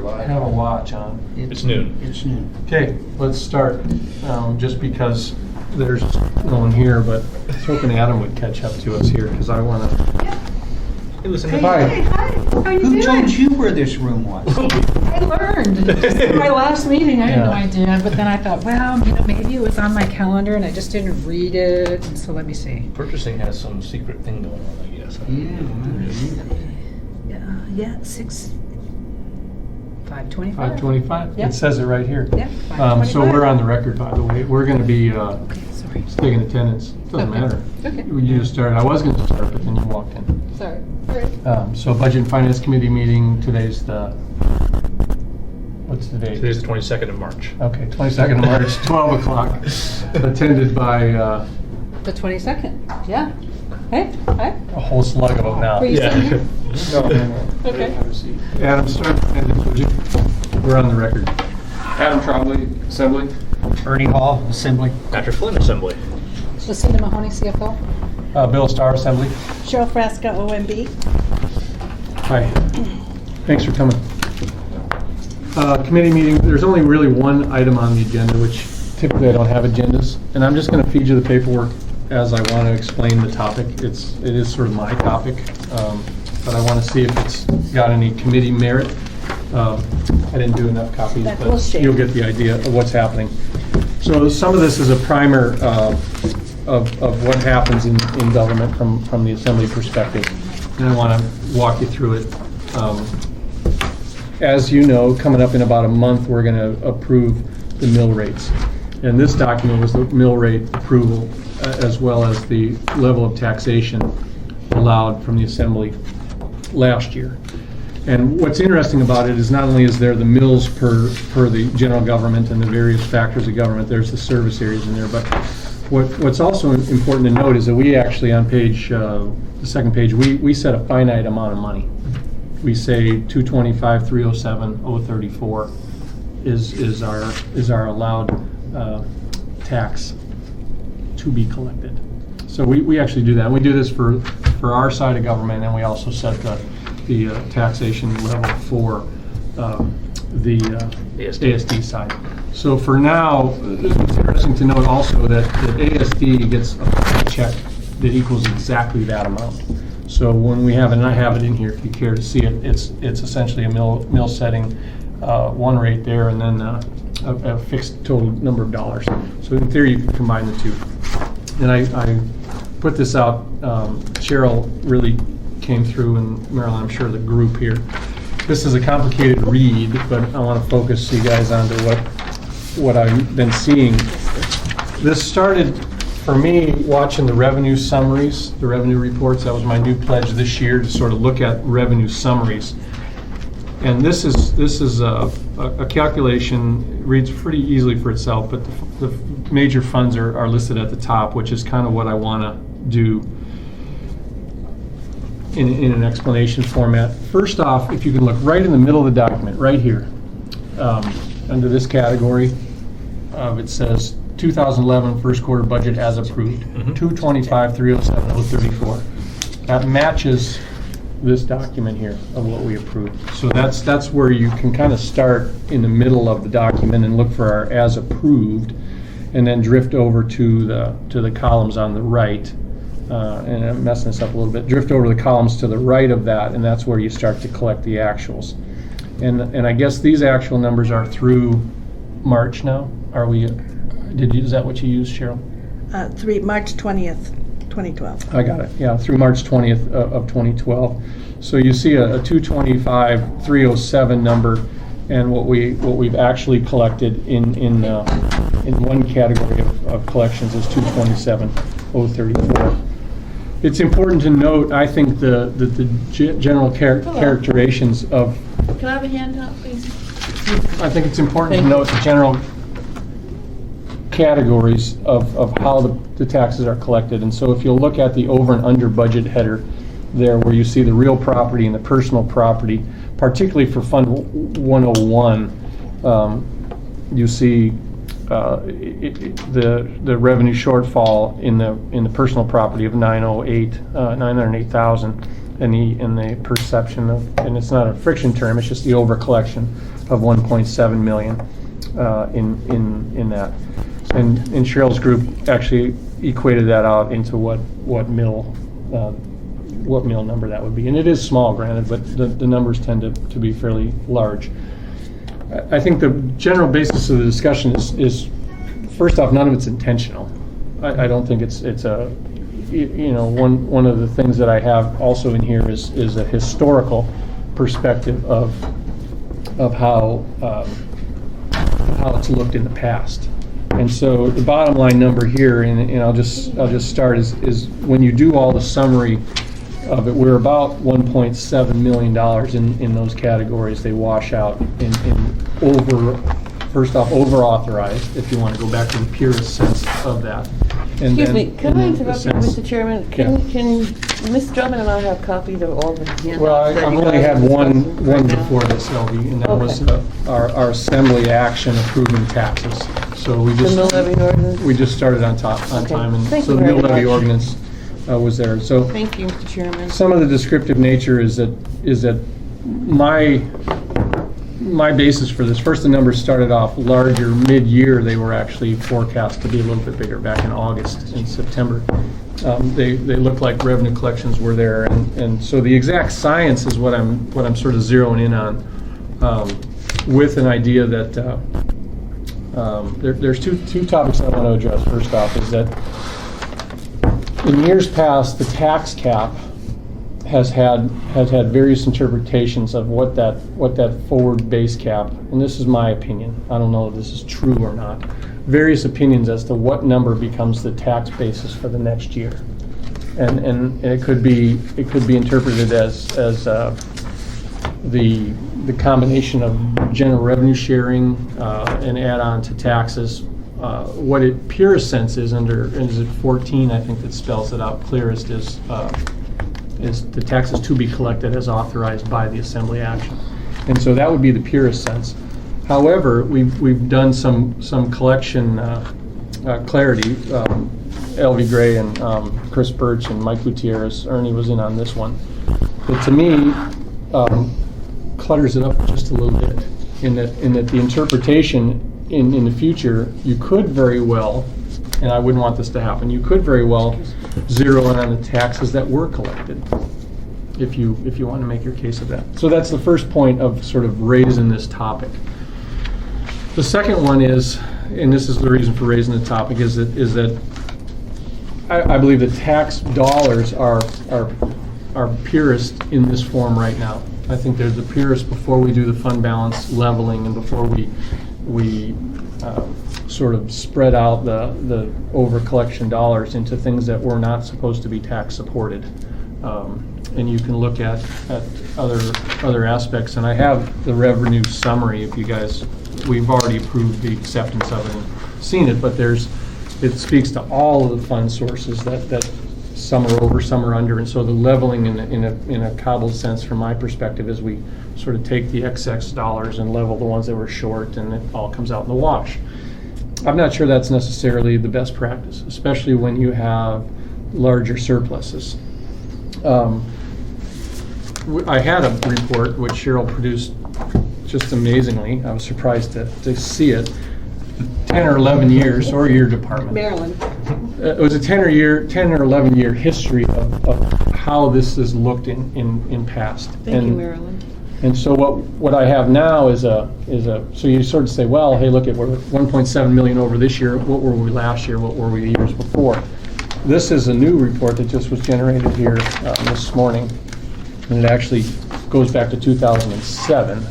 have a watch on. It's noon. It's noon. Okay, let's start. Just because there's no one here, but I was hoping Adam would catch up to us here because I want to. Hey, listen Hey, to Hi. Hey, hi, how you Who doing? told you where this room was? I learned. Just in my last meeting, I had no Yeah. idea, but then I thought, well, maybe it was on my calendar and I just didn't read it, and so let me see. Purchasing has some secret thing going on, I guess. Yeah, 5:25. 5:25. Yep. It says it right here. Yep, So 5:25. we're on the record, by the way. We're going to be Okay, sorry. taking attendance. Doesn't Okay. matter. Okay. You just started. I was going to start, but then you walked in. Sorry. All right. So Budget and Finance Committee meeting. Today's the. What's the date? Today's the 22nd of March. Okay, 22nd of March, 12 o'clock. Attended by The 22nd, yeah. Hey, hi. a whole slug of them now. Were you sitting here? No. Okay. Adam, start attendance, would you? We're on the record. Adam Trombley, Assembly. Ernie Hall, Assembly. Patrick Flynn Assembly. Lucinda Mahoney, CFO. Bill Starr, Assembly. Cheryl Frasca, OMB. Hi. Thanks for coming. Committee meeting, there's only really one item on the agenda, which typically I don't have agendas. And I'm just going to feed you the paperwork as I want to explain the topic. It is sort of my topic, but I want to see if it's got any committee merit. I didn't do enough copies, That will but share. you'll get the idea of what's happening. So some of this is a primer of what happens in government from the Assembly perspective. And I want to walk you through it. As you know, coming up in about a month, we're going to approve the mill rates. And this document was the mill rate approval, as well as the level of taxation allowed from the Assembly last year. And what's interesting about it is not only is there the mills per the general government and the various factors of government, there's the service areas in there, but what's also important to note is that we actually, on page, the second page, we set a finite amount of money. We say 225, 307, 034 is our allowed tax to be collected. So we actually do that. And we do this for our side of government, and we also set the taxation level for the ASD side. So for now, it's interesting to note also that ASD gets a check that equals exactly that amount. So when we have it, and I have it in here if you care to see it, it's essentially a mill setting, one rate there, and then a fixed total number of dollars. So in theory, you can combine the two. And I put this out, Cheryl really came through, and Marilyn, I'm sure the group here. This is a complicated read, but I want to focus you guys onto what I've been seeing. This started for me watching the revenue summaries, the revenue reports. That was my new pledge this year, to sort of look at revenue summaries. And this is a calculation. It reads pretty easily for itself, but the major funds are listed at the top, which is kind of what I want to do in an explanation format. First off, if you can look right in the middle of the document, right here, under this category, it says 2011 first quarter budget as approved, 225, 307, 034. That matches this document here of what we approved. So that's where you can kind of start in the middle of the document and look for our as approved, and then drift over to the columns on the right. And I'm messing this up a little bit. Drift over to the columns to the right of that, and that's where you start to collect the actuals. And I guess these actual numbers are through March now. Are we? Is that what you used, Cheryl? March 20th, 2012. I got it. Yeah, through March 20th of 2012. So you see a 225, 307 number, and what we've actually collected in one category of collections is 227, 034. It's important to note, I think, the general characterizations of. Can I have a handout, please? I think it's important to note the general categories of how the taxes are collected. And so if you'll look at the over and under budget header there, where you see the real property and the personal property, particularly for Fund 101, you see the revenue shortfall in the personal property of 908,000, in the perception of, and it's not a friction term, it's just the overcollection of 1.7 million in that. And Cheryl's group actually equated that out into what mill number that would be. And it is small, granted, but the numbers tend to be fairly large. I think the general basis of the discussion is first off, none of it's intentional. I don't think it's a, you know, one of the things that I have also in here is a historical perspective of how it's looked in the past. And so the bottom line number here, and I'll just start, is when you do all the summary of it, we're about $1.7 million in those categories. They wash out in first off, over authorized, if you want to go back to the purest sense of that. And Excuse then me, can I in the interrupt you, sense- Mr. Chairman? Yeah. Can Ms. Drummond and I have copies of all the handouts? Well, that I've you only guys had are one discussing right now? before this, LV, and that was Okay. our assembly action approving taxes. So we The just. mill levy ordinance? We just started on Okay. time, and Thank so you the mill very levy much. ordinance was there. So Thank you, Mr. Chairman. some of the descriptive nature is that my basis for this, first the numbers started off larger mid-year. They were actually forecast to be a little bit bigger back in August and September. They looked like revenue collections were there, and so the exact science is what I'm sort of zeroing in on, with an idea that there's two topics I want to address. First off is that in years past, the tax cap has had various interpretations of what that forward base cap, and this is my opinion, I don't know if this is true or not, various opinions as to what number becomes the tax basis for the next year. And it could be interpreted as the combination of general revenue sharing and add-on to taxes. What it purest sense is is it 14, I think, that spells it out clearest, is the taxes to be collected as authorized by the assembly action. And so that would be the purest sense. However, we've done some collection clarity. L.V. Gray and Chris Birch and Mike Gutierrez, Ernie was in on this one. But to me, clutters it up just a little bit in that the interpretation in the future, you could very well, and I wouldn't want this to happen, you could very well zero in on the taxes that were collected, if you want to make your case of that. So that's the first point of sort of raising this topic. The second one is, and this is the reason for raising the topic, is that I believe the tax dollars are purest in this form right now. I think they're the purest before we do the fund balance leveling and before we sort of spread out the over collection dollars into things that were not supposed to be tax supported. And you can look at other aspects, and I have the revenue summary. If you guys, we've already approved the acceptance of it and seen it, but it speaks to all of the fund sources that some are over, some are under, and so the leveling in a cobbled sense from my perspective is we sort of take the excess dollars and level the ones that were short, and it all comes out in the wash. I'm not sure that's necessarily the best practice, especially when you have larger surpluses. I had a report which Cheryl produced just amazingly. I was surprised to see it. 10 or 11 years, or your department. Maryland. It was a 10 or 11 year history of how this has looked in past. Thank you, Marilyn. And so what I have now is so you sort of say, well, hey, look, we're 1.7 million over this year. What were we last year? What were we the years before? This is a new report that just was generated here this morning, and it actually goes back to 2007. I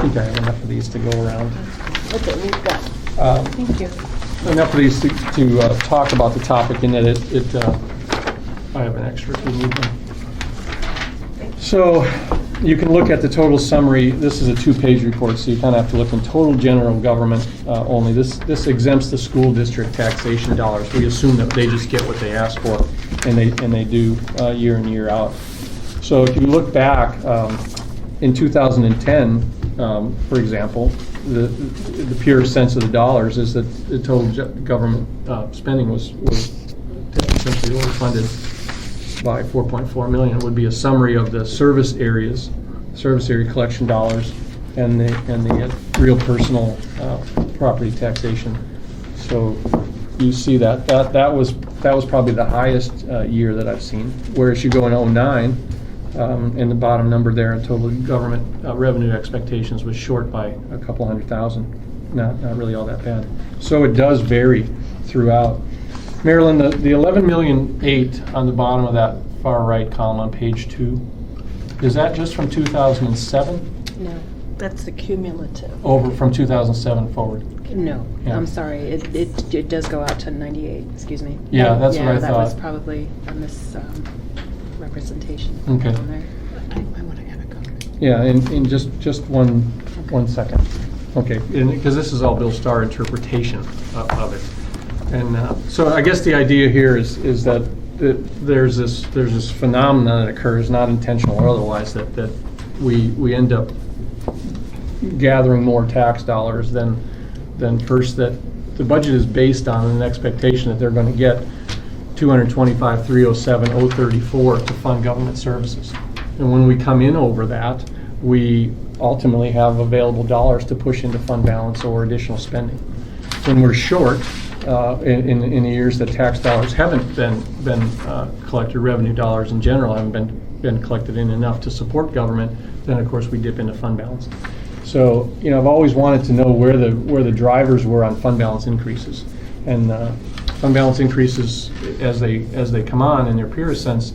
think I have enough of these to go around. Okay, we've got. Thank you. Enough of these to talk about the topic, in that I have an extra if you need them. So you can look at the total summary. This is a 2-page report, so you kind of have to look in total general government only. This exempts the school district taxation dollars. We assume that they just get what they ask for, and they do year in, year out. So if you look back in 2010, for example, the pure sense of the dollars is that the total government spending was essentially overfunded. by 4.4 million. It would be a summary of the service area collection dollars and the real personal property taxation. So you see that was probably the highest year that I've seen. Whereas you go in 09, in the bottom number there, total government revenue expectations was short by a couple $100,000. Not really all that bad. So it does vary throughout. Marilyn, the 11,000,008 on the bottom of that far right column on page 2, is that just from 2007? No, that's the cumulative. Over from 2007 forward? No, Yeah. I'm sorry. It does go out to 98, excuse me. Yeah, that's what I that was thought. probably a misrepresentation. Okay. on there. I want to have a comment. Yeah, in just one second. Okay, because this is all Bill Starr interpretation of it. And so I guess the idea here is that there's this phenomenon that occurs, not intentional or otherwise, that we end up gathering more tax dollars than first, that the budget is based on an expectation that they're going to get $225,307,034 to fund government services. And when we come in over that, we ultimately have available dollars to push into fund balance or additional spending. When we're short, in the years that tax dollars haven't been collected, revenue dollars in general haven't been collected in enough to support government, then of course we dip into fund balance. So, I've always wanted to know where the drivers were on fund balance increases. And fund balance increases, as they come on in their purest sense,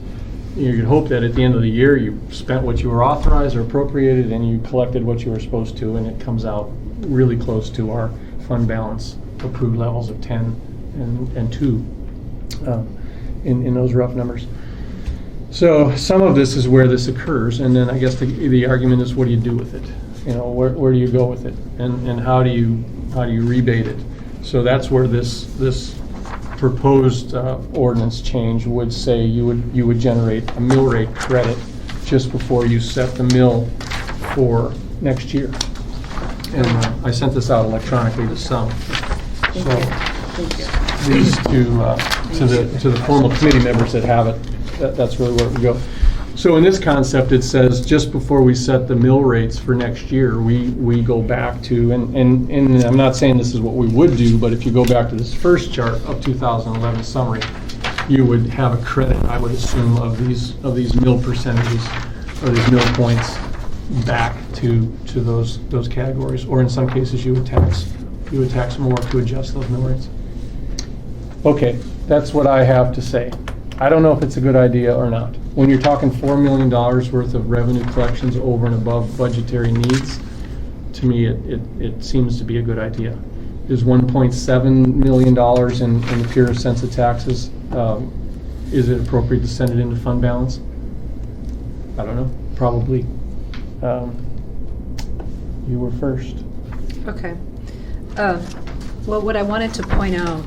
you'd hope that at the end of the year you spent what you were authorized or appropriated and you collected what you were supposed to, and it comes out really close to our fund balance approved levels of 10 and 2 in those rough numbers. So some of this is where this occurs, and then I guess the argument is, what do you do with it? Where do you go with it, and how do you rebate it? So that's where this proposed ordinance change would say you would generate a mill rate credit just before you set the mill for next year. And I sent this out electronically to some. So these to the formal committee members that have it, that's really where it would go. So in this concept, it says just before we set the mill rates for next year, we go back to, and I'm not saying this is what we would do, but if you go back to this first chart of 2011 summary, you would have a credit, I would assume, of these mill percentages or these mill points back to those categories, or in some cases you would tax more to adjust those mill rates. Okay, that's what I have to say. I don't know if it's a good idea or not. When you're talking $4 million worth of revenue collections over and above budgetary needs, to me it seems to be a good idea. Is $1.7 million in the purest sense of taxes, is it appropriate to send it into fund balance? I don't know, probably. You were first. Okay. Well, what I wanted to point out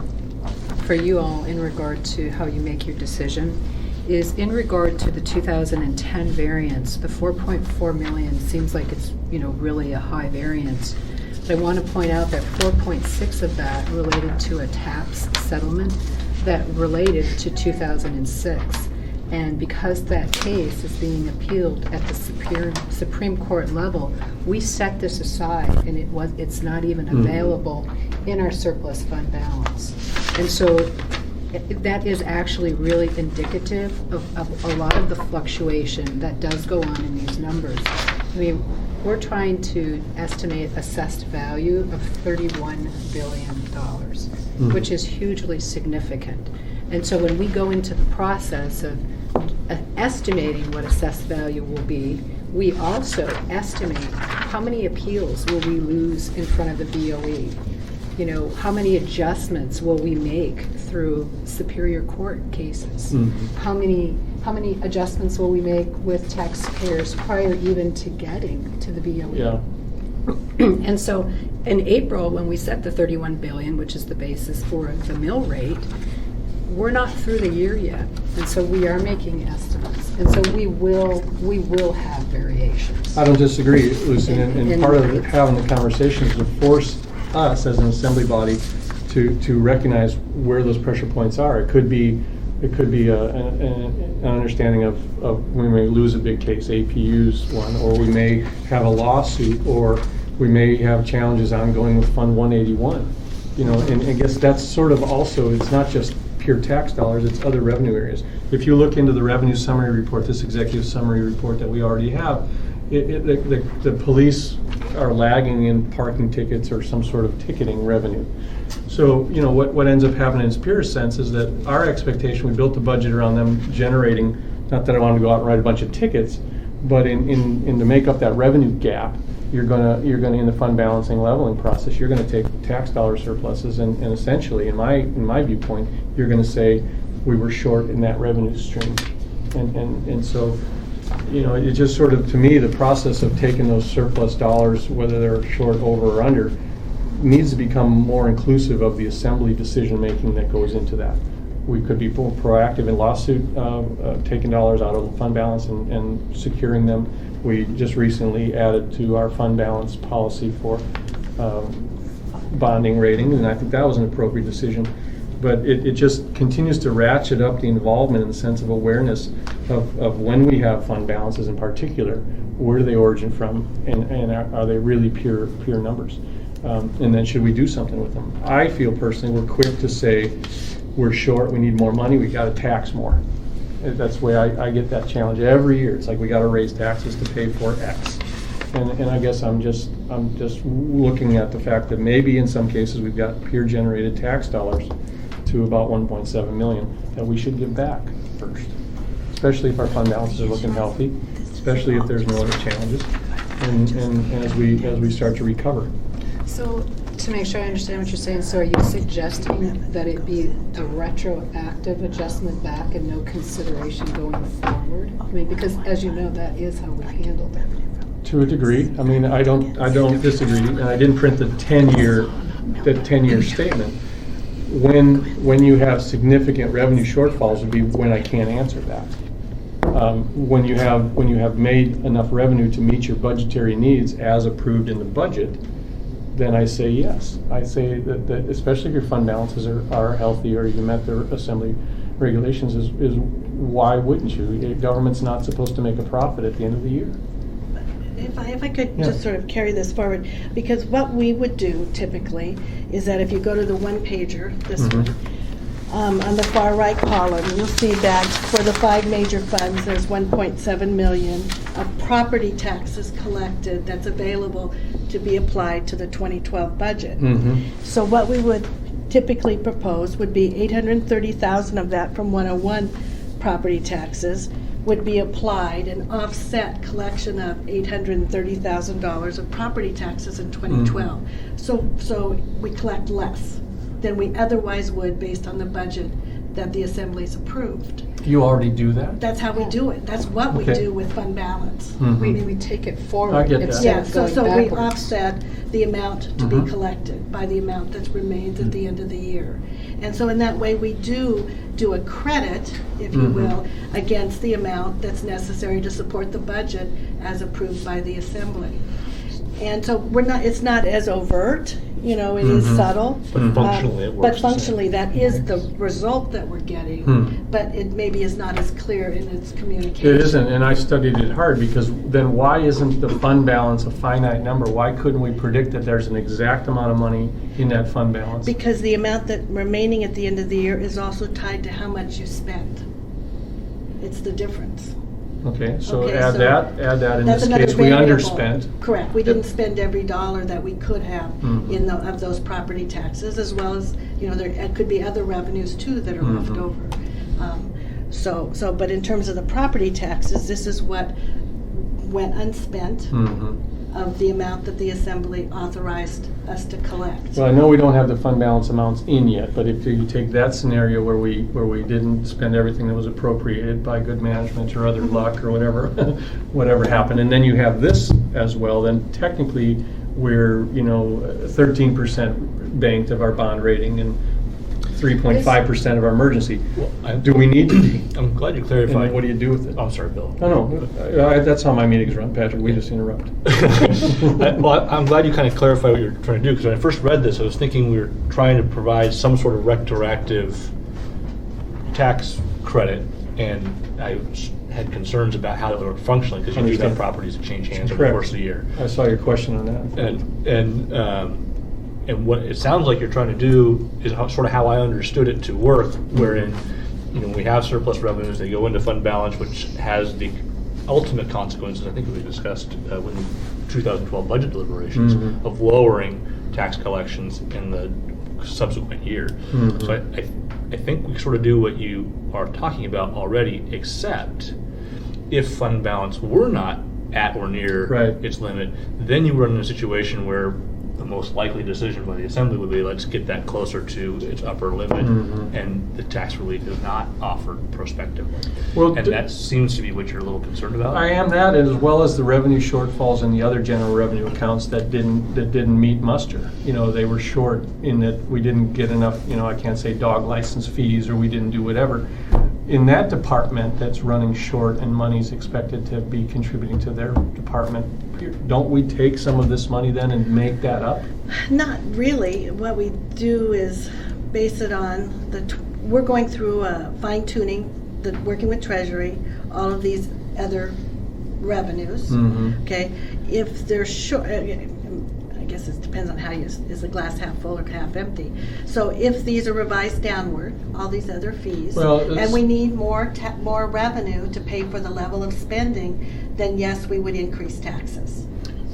for you all in regard to how you make your decision is in regard to the 2010 variance, the 4.4 million seems like it's, really a high variance. But I want to point out that 4.6 of that related to a tax settlement that related to 2006. And because that case is being appealed at the Supreme Court level, we set this aside, and it's not even available in our surplus fund balance. And so that is actually really indicative of a lot of the fluctuation that does go on in these numbers. I mean, we're trying to estimate assessed value of $31 billion, which is hugely significant. And so when we go into the process of estimating what assessed value will be, we also estimate how many appeals will we lose in front of the BOE. How many adjustments will we make through Superior Court cases? How many adjustments will we make with taxpayers prior even to getting to the BOE? Yeah. And so in April, when we set the $31 billion, which is the basis for the mill rate, we're not through the year yet, and so we are making estimates, and so we will have variations. I don't disagree, Lucy, and part of having the conversation is to force us as an assembly body to recognize where those pressure points are. It could be It could be an understanding of we may lose a big case, APU's one, or we may have a lawsuit, or we may have challenges ongoing with Fund 181. You know, and I guess that's sort of also, it's not just pure tax dollars, it's other revenue areas. If you look into the revenue summary report, this executive summary report that we already have, the police are lagging in parking tickets or some sort of ticketing revenue. So, you know, what ends up happening in its purest sense is that our expectation, we built the budget around them generating, not that I want to go out and write a bunch of tickets, but in to make up that revenue gap, you're gonna in the fund balancing leveling process, you're gonna take tax dollar surpluses and essentially, in my viewpoint, you're gonna say we were short in that revenue stream, and so, you know, it just sort of, to me, the process of taking those surplus dollars, whether they're short, over, or under, needs to become more inclusive of the assembly decision-making that goes into that. We could be more proactive in lawsuit, taking dollars out of the fund balance and securing them. We just recently added to our fund balance policy for bonding rating, and I think that was an appropriate decision. But it just continues to ratchet up the involvement in the sense of awareness of when we have fund balances in particular, where do they origin from, and are they really pure numbers? And then should we do something with them? I feel personally we're quick to say we're short, we need more money, we got to tax more. That's the way I get that challenge every year. It's like we got to raise taxes to pay for X. And I guess I'm just looking at the fact that maybe in some cases we've got peer generated tax dollars to about 1.7 million that we should give back first, especially if our fund balances are looking healthy, especially if there's no other challenges, and as we start to recover. So, to make sure I understand what you're saying, so are you suggesting that it be a retroactive adjustment back and no consideration going forward? I mean, because as you know, that is how we handled it. To a degree. I mean, I don't disagree, and I didn't print the 10-year statement. When you have significant revenue shortfalls would be when I can't answer that. When you have made enough revenue to meet your budgetary needs as approved in the budget, then I say yes. I say that especially if your fund balances are healthy or you met the assembly regulations, is why wouldn't you? The government's not supposed to make a profit at the end of the year. If I could Yeah. just sort of carry this forward, because what we would do typically is that if you go to the one pager, this Mhm. one, on the far right column, you'll see that for the 5 major funds, there's 1.7 million of property taxes collected that's available to be applied to the 2012 budget. Mm-hmm. So what we would typically propose would be 830,000 of that from 101 property taxes would be applied and offset collection of $830,000 of property taxes in 2012. So we collect less than we otherwise would based on the budget that the Assembly's approved. You already do that? That's how we do it. That's what we Okay. do with fund balance. Mhm. We take it I forward get that. instead Yeah, of so going we backwards. offset the amount to be Mhm. collected by the amount that remains at the end of the year. And so in that way, we do a credit, if you Mhm. will, against the amount that's necessary to support the budget as approved by the Assembly. And so it's not as overt, you know, it is Mhm. subtle. But functionally it works But the same. functionally, that is the result that we're getting. Hmm. But it maybe is not as clear in its communication. It isn't, and I studied it hard, because then why isn't the fund balance a finite number? Why couldn't we predict that there's an exact amount of money in that fund balance? Because the amount that remaining at the end of the year is also tied to how much you spent. It's the difference. Okay, so Okay, add so that, in That's this another case, we variable. underspent. Correct, we didn't spend every dollar that we could have Mhm. of those property taxes, as well as, you know, there could be other revenues too that are left Mhm. over. But in terms of the property taxes, this is what went unspent Mhm. of the amount that the Assembly authorized us to collect. Well, I know we don't have the fund balance amounts in yet, but if you take that scenario where we didn't spend everything that was appropriated by good management or other luck or whatever, whatever happened, and then you have this as well, then technically we're, 13% banked of our bond rating and 3.5% of our emergency. Do we need to be? I'm glad you And clarified. then what do you do with it? Oh, I'm sorry, Bill. No, that's how my meetings run, Patrick. We just interrupt. I'm glad you kind of clarified what you're trying to do, because when I first read this, I was thinking we were trying to provide some sort of retroactive tax credit, and I had concerns about how it would work functionally, because you do Understand. have properties that change hands over the Correct. course of the year. I saw your question on that. And what it sounds like you're trying to do is sort of how I understood it to work, wherein, we have surplus revenues, they go into fund balance, which has the ultimate consequences, I think we discussed when the 2012 budget deliberations, Mhm. of lowering tax collections in the subsequent year. Mhm. So I think we sort of do what you are talking about already, except if fund balance were not at or near Right. its limit, then you run into a situation where the most likely decision by the Assembly would be, let's get that closer to its upper limit, Mhm. and the tax relief is not offered prospectively. Well, And that seems to be what you're a little concerned about. I am that, as well as the revenue shortfalls in the other general revenue accounts that didn't meet muster. They were short in that we didn't get enough, I can't say dog license fees, or we didn't do whatever. In that department that's running short and money's expected to be contributing to their department, don't we take some of this money then and make that up? Not really. What we do is base it on we're going through fine tuning, working with Treasury, all of these other revenues. Mhm. Okay, if they're short, I guess it depends on how is the glass half full or half empty. So if these are revised downward, all these other fees, Well, it's- and we need more revenue to pay for the level of spending, then yes, we would increase taxes.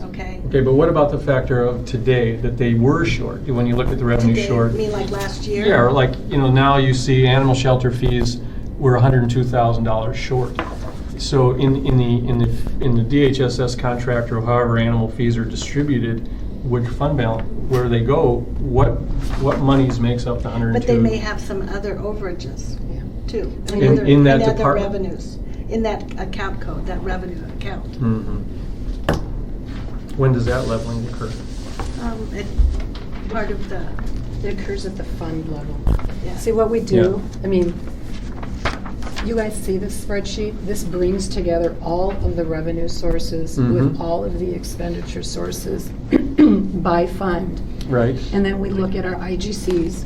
Okay. Okay, but what about the factor of today, that they were short? When you look at the revenue Today, short. you mean like last year? Yeah, or like, now you see animal shelter fees were $102,000 short. So in the DHSS contract, or however animal fees are distributed, which fund balance, where they go, what monies makes up the 102? But they may have some other overages Yeah. too. In that other department? revenues, in that account code, that revenue account. Mhm. When does that leveling occur? It's part of the, It occurs at the fund level. Yeah. See, what we do, you guys see this spreadsheet? This brings together all of the revenue sources with Mhm. all of the expenditure sources by fund. Right? And then we look at our IGCs,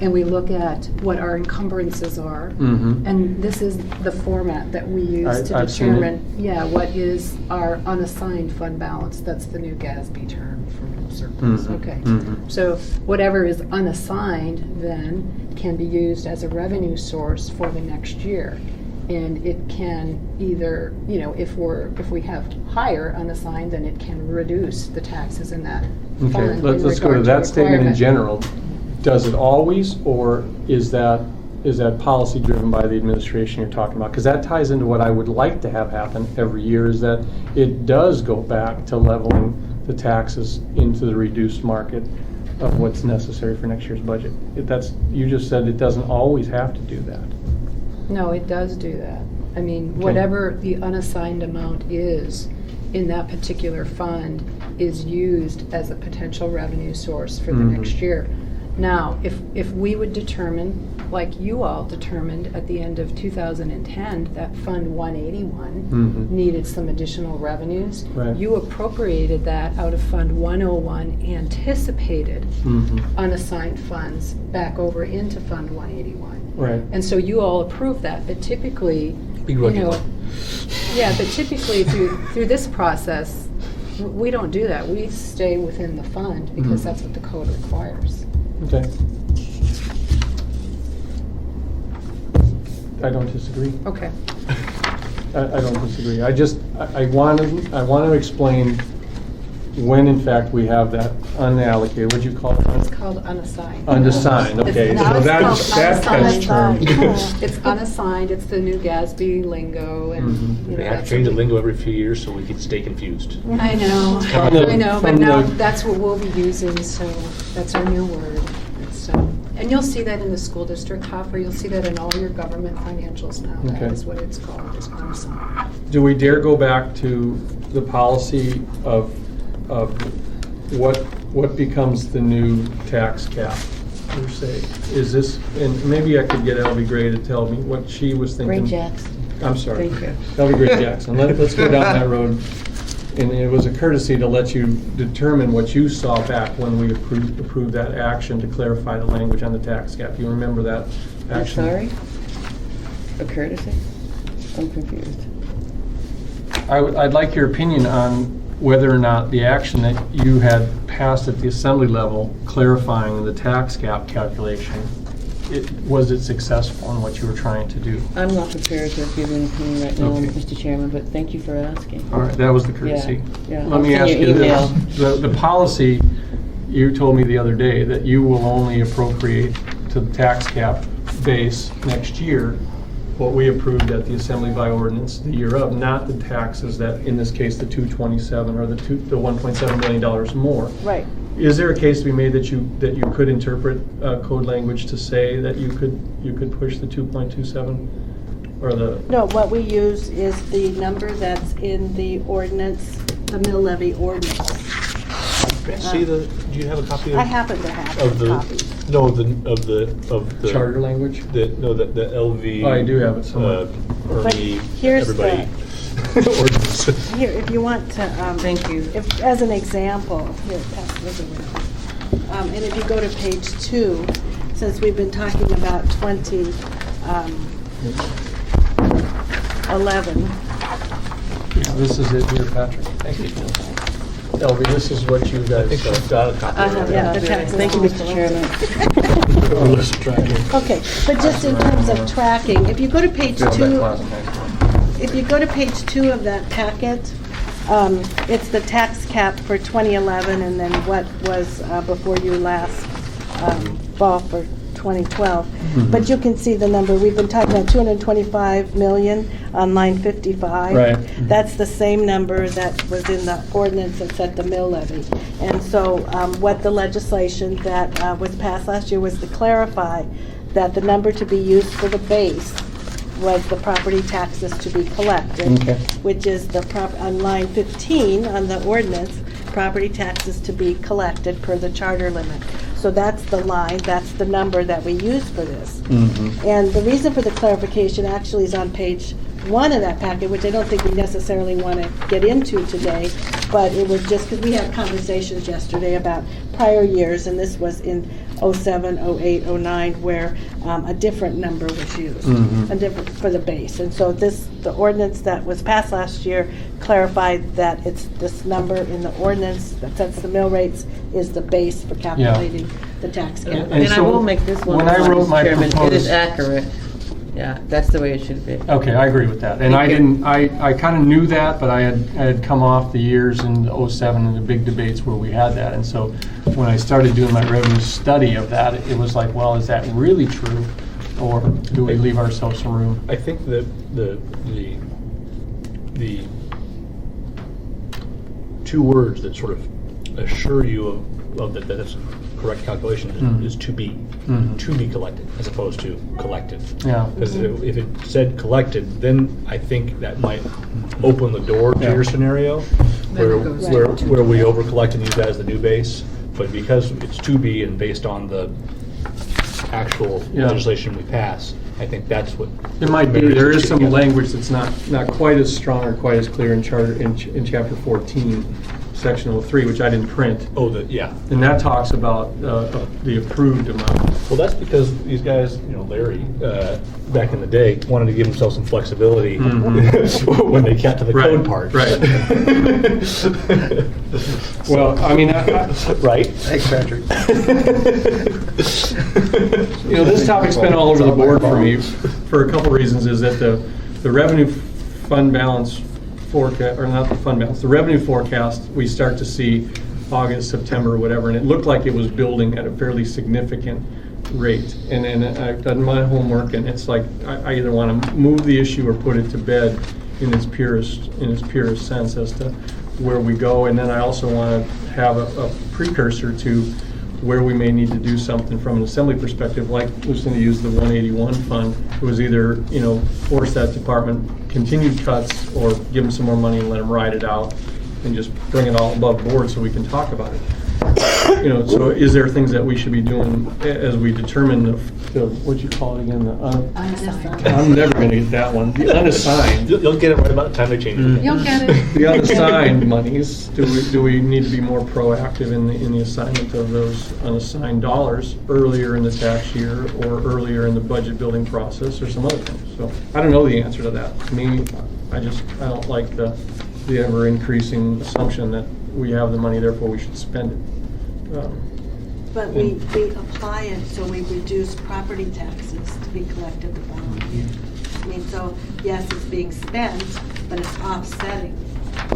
and we look at what our encumbrances are. Mhm. And this is the format that we use to I've seen it. determine, what is our unassigned fund balance. That's the new GASB term for surplus. Mhm. Okay. Mhm. So whatever is unassigned then can be used as a revenue source for the next year. And it can either, if we have higher unassigned, then it can reduce the taxes in that fund. Okay, in let's go to regard that statement in requirement. general. Does it always, or is that policy driven by the administration you're talking about? Because that ties into what I would like to have happen every year, is that it does go back to leveling the taxes into the reduced market of what's necessary for next year's budget. You just said it doesn't always have to do that. No, it does do that. I mean, Okay. whatever the unassigned amount is in that particular fund is used as a potential revenue source for the Mhm. next year. Now, if we would determine, like you all determined at the end of 2010, that Fund 181 Mhm. needed some additional revenues, Right. you appropriated that out of Fund 101, anticipated Mhm. unassigned funds back over into Fund 181. Right. And so you all approve that, but typically, Begrudgingly. but typically through this process, we don't do that. We stay within the fund because Mhm. that's what the code requires. Okay. I don't disagree. Okay. I don't disagree. I want to explain when in fact we have that unallocated, what'd you call It's it? called unassigned. Unassigned, okay. Now So it's that's called that kind of term. unassigned. It's unassigned, it's the new GASB lingo and, Mhm. We have to change the lingo every few years so we can stay confused. I know, From the- I know, but from now the- that's what we'll be using, so that's our new word. So, and you'll see that in the school district, Hoffer, you'll see that in all your government financials now. That Okay. is what it's called, it's unassigned. Do we dare go back to the policy of what becomes the new tax cap, per se? Is this, and maybe I could get Elvie Gray to tell me what she was thinking. Ray Jackson. I'm sorry. Thank you. Elvie Gray Jackson. Let's go down that road. And it was a courtesy to let you determine what you saw back when we approved that action to clarify the language on the tax cap. You remember that I'm action? sorry? a courtesy? I'm confused. I'd like your opinion on whether or not the action that you had passed at the assembly level clarifying the tax cap calculation, was it successful in what you were trying to do? I'm not prepared to give an opinion right now, Okay. Mr. Chairman, but thank you for asking. All right, that was the courtesy. Yeah, Let I'll me send ask you you email. this. The policy, you told me the other day that you will only appropriate to the tax cap base next year what we approved at the assembly by ordinance the year of, not the taxes that, in this case, the 227 or the $1.7 million more. Right. Is there a case to be made that you could interpret code language to say that you could push the 2.27 or the? No, what we use is the number that's in the ordinance, the mill levy ordinance. See do you have a copy I happen to have a copy. of the Charter language? the LV. Oh, I do have it somewhere. But Ernie, here's everybody. ordinance. Here, if you want to, Thank you. if, as an example, here, pass this around. And if you go to page 2, since we've been talking about 2011, Yeah, this is it here, Patrick. Thank you. LB, this is what you I guys. think she's got a copy. I have Yeah, it. the tax Thank you, Mr. Chairman. okay, but just in terms of tracking, if you go to page 2, if you go to page 2 of that packet, it's the tax cap for 2011 and then what was before you last fall for 2012. But you can see the number. We've been talking about 225 million on line 55. Right. That's the same number that was in the ordinance that set the mill levy. And so what the legislation that was passed last year was to clarify that the number to be used for the base was the property taxes to be collected, Okay. which is the on line 15 on the ordinance, property taxes to be collected per the charter limit. So that's the line, that's the number that we use for this. And the reason for the clarification actually is on page 1 of that packet, which I don't think we necessarily want to get into today, but it was just because we had conversations yesterday about prior years, and this was in 07, 08, 09, where a different number was used, a different for the base. And so the ordinance that was passed last year clarified that it's this number in the ordinance that sets the mill rates is the base for calculating the tax cap. And And I so will make this one, when I wrote Mr. my Chairman, it is proposed- accurate. Yeah, that's the way it should be. Okay, I agree with that. And I didn't, I kind of knew that, but I had come off the years in '07 and the big debates where we had that. And so when I started doing my revenue study of that, it was like, well, is that really true? Or do we leave ourselves some room? I think that the two words that sort of assure you of that that's correct calculation is to be collected as opposed to collected. Yeah. Because if it said collected, then I think that might open the door to your scenario Then it goes where we over collect and use that as the new base. But because it's to be and based on the actual legislation we pass, I think that's what. It might be, there is some together. language that's not quite as strong or quite as clear in charter, in chapter 14, section 03, which I didn't print. Oh, yeah. And that talks about the approved amount. Well, that's because these guys, Larry, back in the day, wanted to give themselves some flexibility when they got to the Right, code part. right. Well, I mean, Right? Thanks, Patrick. this topic's been all over the board for me for a couple reasons, is that the revenue fund balance forecast, or not the fund balance, the revenue forecast, we start to see August, September, or whatever, and it looked like it was building at a fairly significant rate. And I've done my homework, and it's like, I either want to move the issue or put it to bed in its purest sense as to where we go. And then I also want to have a precursor to where we may need to do something from an assembly perspective, like Lucinda used the 181 fund. It was either, force that department continued cuts or give them some more money and let them ride it out and just bring it all above board so we can talk about it. You know, so is there things that we should be doing as we determine what'd you call it again? Unassigned. I'm never gonna get that one. The unassigned. You'll get it right about the time they change it. You'll get it. The unassigned monies, do we need to be more proactive in the assignment of those unassigned dollars earlier in the tax year or earlier in the budget building process or some other things? So I don't know the answer to that. To me, I don't like the ever increasing assumption that we have the money, therefore we should spend it. But we apply it so we reduce property taxes to be collected the following year. I mean, so yes, it's being spent, but it's offsetting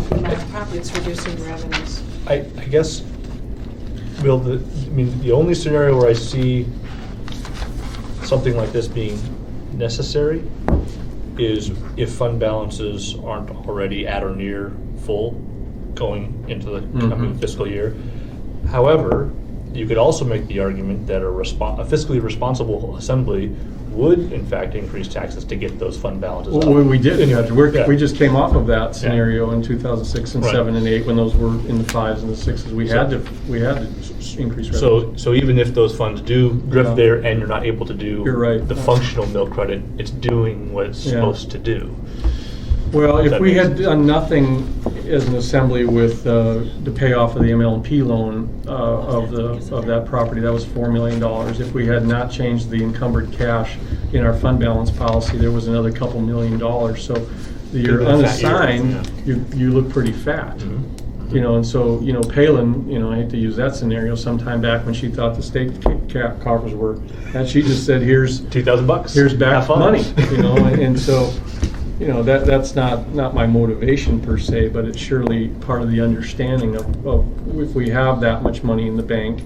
the amount of property. It's reducing revenues. I guess, Bill, the only scenario where I see something like this being necessary is if fund balances aren't already at or near full going into the coming fiscal year. However, you could also make the argument that a fiscally responsible assembly would in fact increase taxes to get those fund balances up. Well, we did, Yeah. we just came off of that scenario in 2006 and Right. 7 and 8 when those were in the 5s and the 6s. We had to increase revenue. So even if those funds do drift there and you're not able to do You're right. the functional mill credit, it's doing what it's Yeah. supposed to do. Well, if That we makes had done nothing as an assembly with the payoff of the ML&P loan of that property, that was $4 million. If we had not changed the encumbered cash in our fund balance policy, there was another couple $1 million. So you're Could've been a fat year, unassigned, you look pretty fat. You know, and so, Palin, I hate to use that scenario, sometime back when she thought the state coffers were, and she just said, here's $2,000. here's back Have fun. money, and so, that's not my motivation per se, but it's surely part of the understanding of if we have that much money in the bank,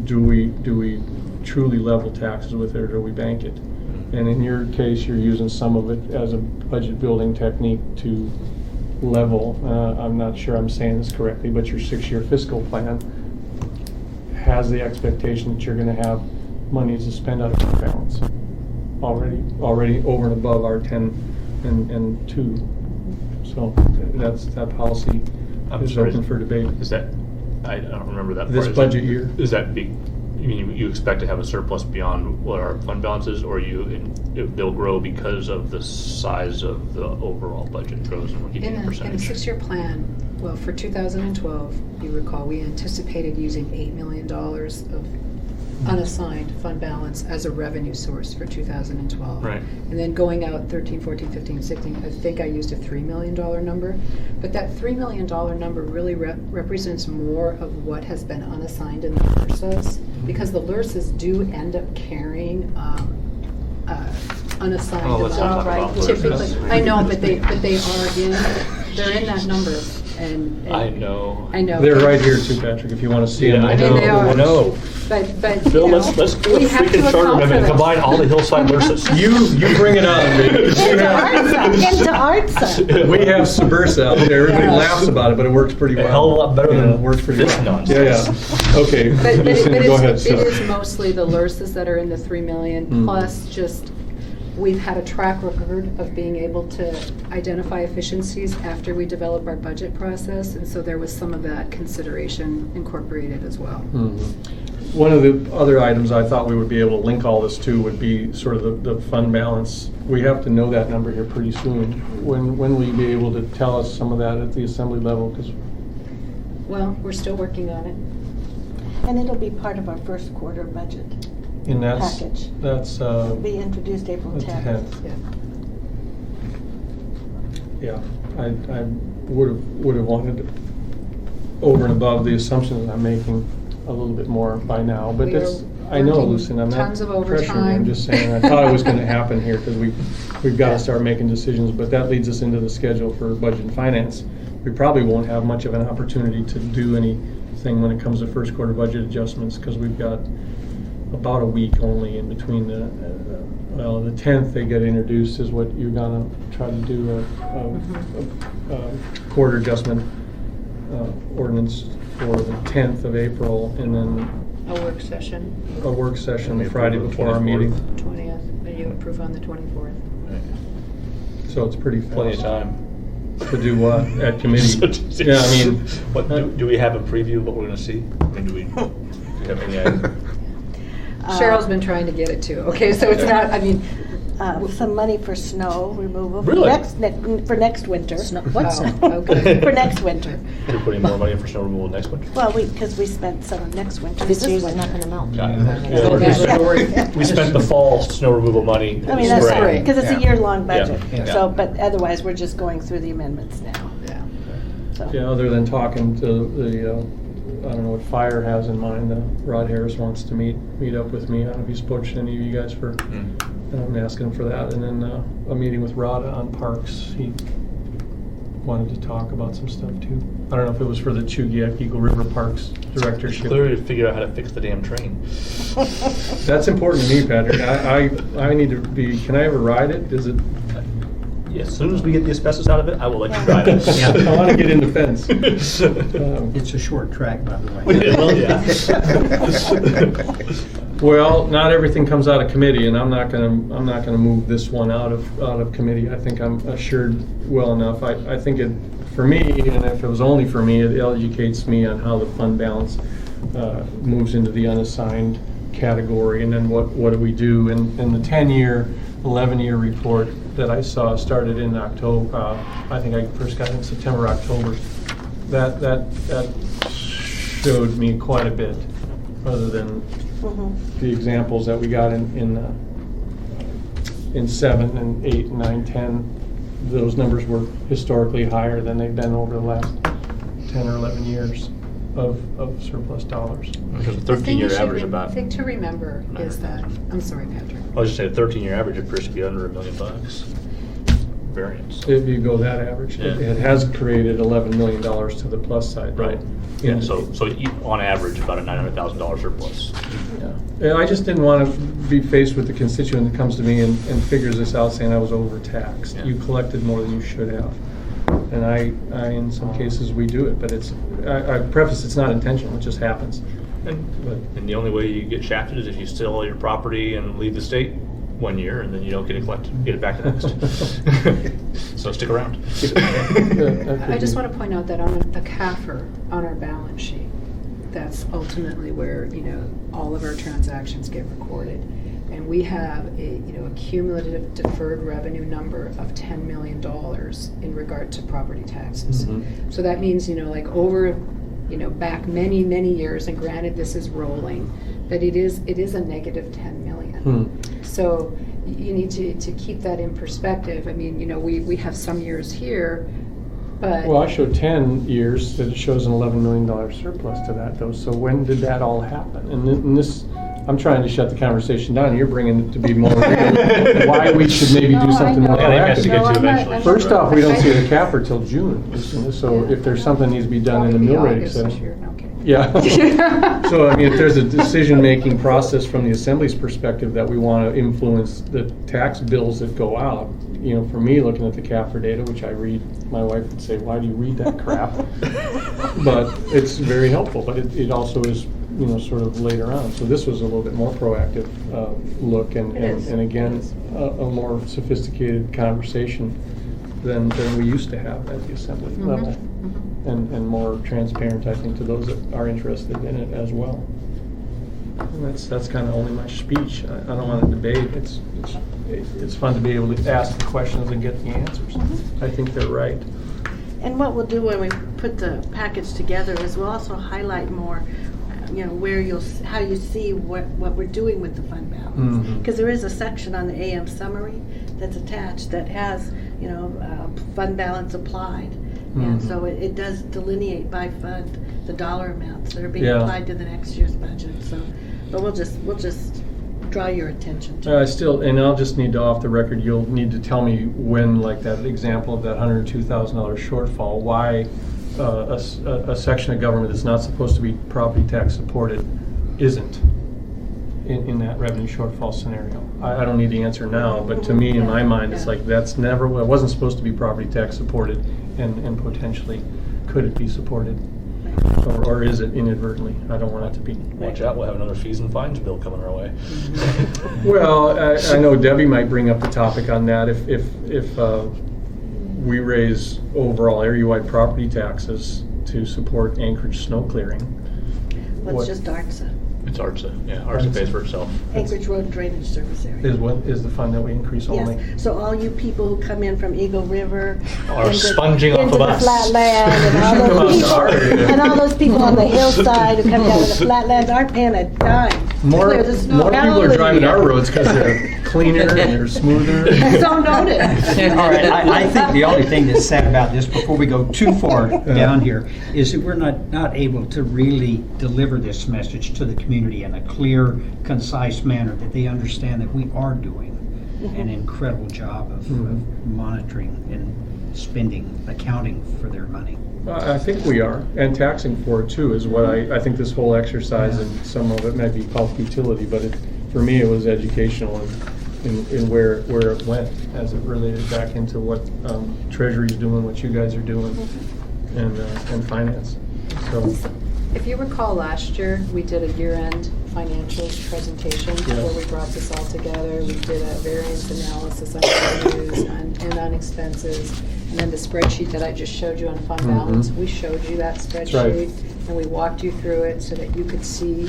do we truly level taxes with it, or do we bank it? And in your case, you're using some of it as a budget building technique to level. I'm not sure I'm saying this correctly, but your 6-year fiscal plan has the expectation that you're going to have money to spend out of fund balance already over and above our 10 and 2. So that policy I'm is sorry, open for debate. Is that, I don't remember that. This part. budget year. Is that big? You expect to have a surplus beyond what our fund balance is, or they'll grow because of the size of the overall budget grows and we're keeping a In a percentage? 6-year plan, well, for 2012, you recall, we anticipated using $8 million of unassigned fund balance as a revenue source for 2012. Right. And then going out 13, 14, 15, 16, I think I used a $3 million number. But that $3 million number really represents more of what has been unassigned in the LRSAs, because the LRSAs do end up carrying unassigned Oh, let's not talk amount. about Typically, LRSAs. I know, but they're in that number. And I know. I know. They're right here too, Patrick, if you want to see them. Yeah, I And know. they are. I know. But Bill, you know, let's do a we have to freaking charter account for amendment and that. combine all the hillside nurses. You bring it on, baby. Into ARTSA. We have Subversa out there. Everybody Yeah. laughs about it, but it works pretty well. A hell of a lot better Yeah, than it works pretty this well. nonsense. Yeah. Okay. But Lucinda, go ahead. it So. is mostly the LRSAs that are in the 3 million, plus just, we've had a track record of being able to identify efficiencies after we develop our budget process, and so there was some of that consideration incorporated as well. One of the other items I thought we would be able to link all this to would be sort of the fund balance. We have to know that number here pretty soon. When will you be able to tell us some of that at the assembly level? 'Cause Well, we're still working on it. And it'll be part of our first quarter budget. and Package. that's It'll be introduced April the 10th. 10th. Yeah. Yeah, I would have wanted over and above the assumptions that I'm making a little bit more by now, but We are that's, I know, working Lucinda, I'm not tons of pressuring you, overtime. I'm just saying, I thought it was gonna happen here, because we've got to start making decisions, but that leads us into the schedule for budget and finance. We probably won't have much of an opportunity to do anything when it comes to first quarter budget adjustments, because we've got about a week only in between the 10th they get introduced is what you're gonna try to do a quarter adjustment ordinance for the 10th of April, and then A work session, a work session And we the Friday approve before our 24th. meeting. 20th, and you approve on the 24th. So it's pretty fast. Plenty of time. To do what at committee? Yeah, I mean, What, do we have a preview of what we're gonna see? And do we have any idea? Cheryl's been trying to get it too, okay, so it's not, I mean. Some money for snow removal. Really? For next winter. What's okay. For next winter. You're putting more money in for snow removal next winter? Well, because we spent some on next winter. This year's not gonna melt. Got it. Yeah. We spent the fall snow removal money in I mean, the that's spring. right, because it's a Yeah. year-long budget. Yeah. So, but otherwise, we're just going through the amendments now. Yeah. So. yeah, other than talking to the, I don't know what Fire has in mind, Rod Harris wants to meet up with me. I don't know if he's approached any of you guys for, I'm asking him for that. And then a meeting with Rod on parks. He wanted to talk about some stuff too. I don't know if it was for the Chugiak Eagle River Parks directorship. Clearly to figure out how to fix the damn train. That's important to me, Patrick. I need to be, can I ever ride it? Is it? Yeah, as soon as we get the asbestos out of it, I will let you ride it. I want to get in the fence. It's a short track, by the way. Well, yeah. Well, not everything comes out of committee, and I'm not gonna move this one out of committee. I think I'm assured well enough. I think it, for me, and if it was only for me, it educates me on how the fund balance moves into the unassigned category, and then what do we do? And the 10-year, 11-year report that I saw started in October. I think I first got it in September, October. That showed me quite a bit, other than the examples that we got in 7 and 8 and 9, 10. Those numbers were historically higher than they've been over the last 10 or 11 years of surplus dollars. Because the The thing 13-year you should average about, thing to remember is that, I'm sorry, Patrick. I was just saying, the 13-year average appears to be under $1 million variance. If you go that average, Yeah. it has created $11 million to the plus side. though. Right. Yeah. Yeah, so on average, about a $900,000 surplus. Yeah. And I just didn't want to be faced with the constituent that comes to me and figures this out saying I was overtaxed. Yeah. You collected more than you should have. And I in some cases, we do it, but I preface it's not intentional, it just happens. And the only way you get shafted is if you sell all your property and leave the state 1 year, and then you don't get it back the next. So stick around. I just want to point out that on the CAFR, on our balance sheet, that's ultimately where, all of our transactions get recorded. And we have a cumulative deferred revenue number of $10 million in regard to property taxes. Mhm. So that means, over, back many, many years, and granted this is rolling, but it is a negative 10 million. So you need to keep that in perspective. I mean, we have some years here, but. Well, I showed 10 years that it shows an $11 million surplus to that, though. So when did that all happen? And this, I'm trying to shut the conversation down. You're bringing it to be more real. Why we should maybe No, do I something know. more Yeah, they have to get proactive. to I'm not- eventually. I'm First not- off, we don't see the CAFR till June. So Yeah. if there's something needs to be done in the Probably mill rate August this setting. year. No, I'm kidding. Yeah. So, I mean, if there's a decision-making process from the Assembly's perspective that we want to influence the tax bills that go out, for me, looking at the CAFR data, which I read, my wife would say, why do you read that crap? But it's very helpful, but it also is, sort of later on. So this was a little bit more proactive look and again, a more sophisticated conversation than we used to have at the Assembly level. And more transparent, I think, to those that are interested in it as well. And that's kind of only my speech. I don't want to debate. It's fun to be able to ask the questions and get the answers. I think they're right. And what we'll do when we put the package together is we'll also highlight more, where how you see what we're doing with the fund balance. Mhm. Because there is a section on the AM summary that's attached that has, fund balance applied. And Mhm. so it does delineate by fund the dollar amounts that are being Yeah. applied to the next year's budget. So, but we'll just draw your attention to it. And I'll just need to, off the record, you'll need to tell me when, like that example of that $102,000 shortfall, why a section of government that's not supposed to be property tax supported isn't in that revenue shortfall scenario. I don't need the answer now, but to me, in my mind, it's like it wasn't supposed to be property tax supported, and potentially, could it be supported? Or is it inadvertently? I don't want it to be. Watch out, we'll have another fees and fines bill coming our way. Well, I know Debbie might bring up the topic on that if we raise overall area-wide property taxes to support Anchorage snow clearing. Well, What- it's just ARTSA, It's ARTSA, yeah, ARTSA pays for itself. Anchorage Road Drainage Service Area. Is what, is the fund that we increase only? Yes, so all you people who come in from Eagle River. Are into- sponging off into of the us. flatland, and all Come out those to people, our area. and all those people on the hillside who come down to the flatlands aren't paying a dime to More, clear the snow. more people are driving our Hallelujah. roads because they're cleaner and they're smoother. So noted. All right, I think the only thing that's sad about this, before we go too far down here, is that we're not able to really deliver this message to the community in a clear, concise manner, that they understand that we are doing an incredible job of monitoring and spending, accounting for their money. I think we are, and taxing for it too is what I think this whole exercise, and some of it may be called futility, but for me, it was educational in where it went as it related back into what Treasury's doing, what you guys are doing, and finance. So, If you recall, last year, we did a year-end financials presentation where we brought this all together. We did a variance analysis on revenues and on expenses. And then the spreadsheet that I just showed you on fund balance, we showed you that right. spreadsheet. And we walked you through it so that you could see,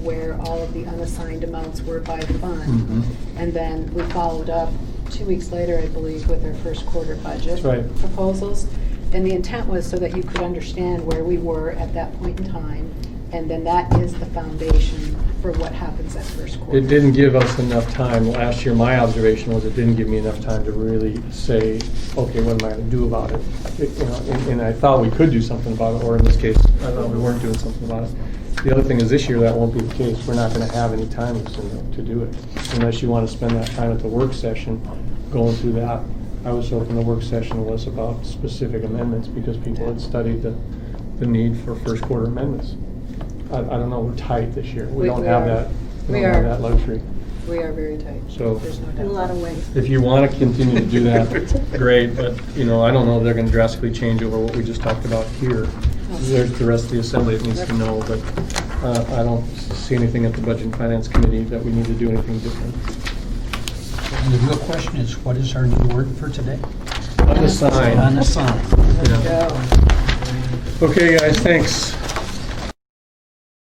where all of the unassigned amounts were by fund. And then we followed up 2 weeks later, I believe, with our first quarter budget That's right. proposals. And the intent was so that you could understand where we were at that point in time. And then that is the foundation for what happens at first quarter. it didn't give us enough time. Last year, my observation was it didn't give me enough time to really say, okay, what am I going to do about it? And I thought we could do something about it, or in this case, I thought we weren't doing something about it. The other thing is this year, that won't be the case. We're not going to have any time to do it, unless you want to spend that time at the work session going through that. I was hoping the work session was about specific amendments, because people had studied the need for first quarter amendments. I don't know, we're tight this year. We We don't have are. that, we We don't have are. that luxury. We are very tight. So- There's no doubt. In a lot of ways. If you want to continue to do that, great, but, I don't know if they're going to drastically change over what we just talked about here. There's the rest of the assembly that needs to know, but I don't see anything at the Budget and Finance Committee that we need to do anything different. And the real question is, what is our new word for today? Unassigned. Unassigned. Yeah. Go. Okay, guys, thanks.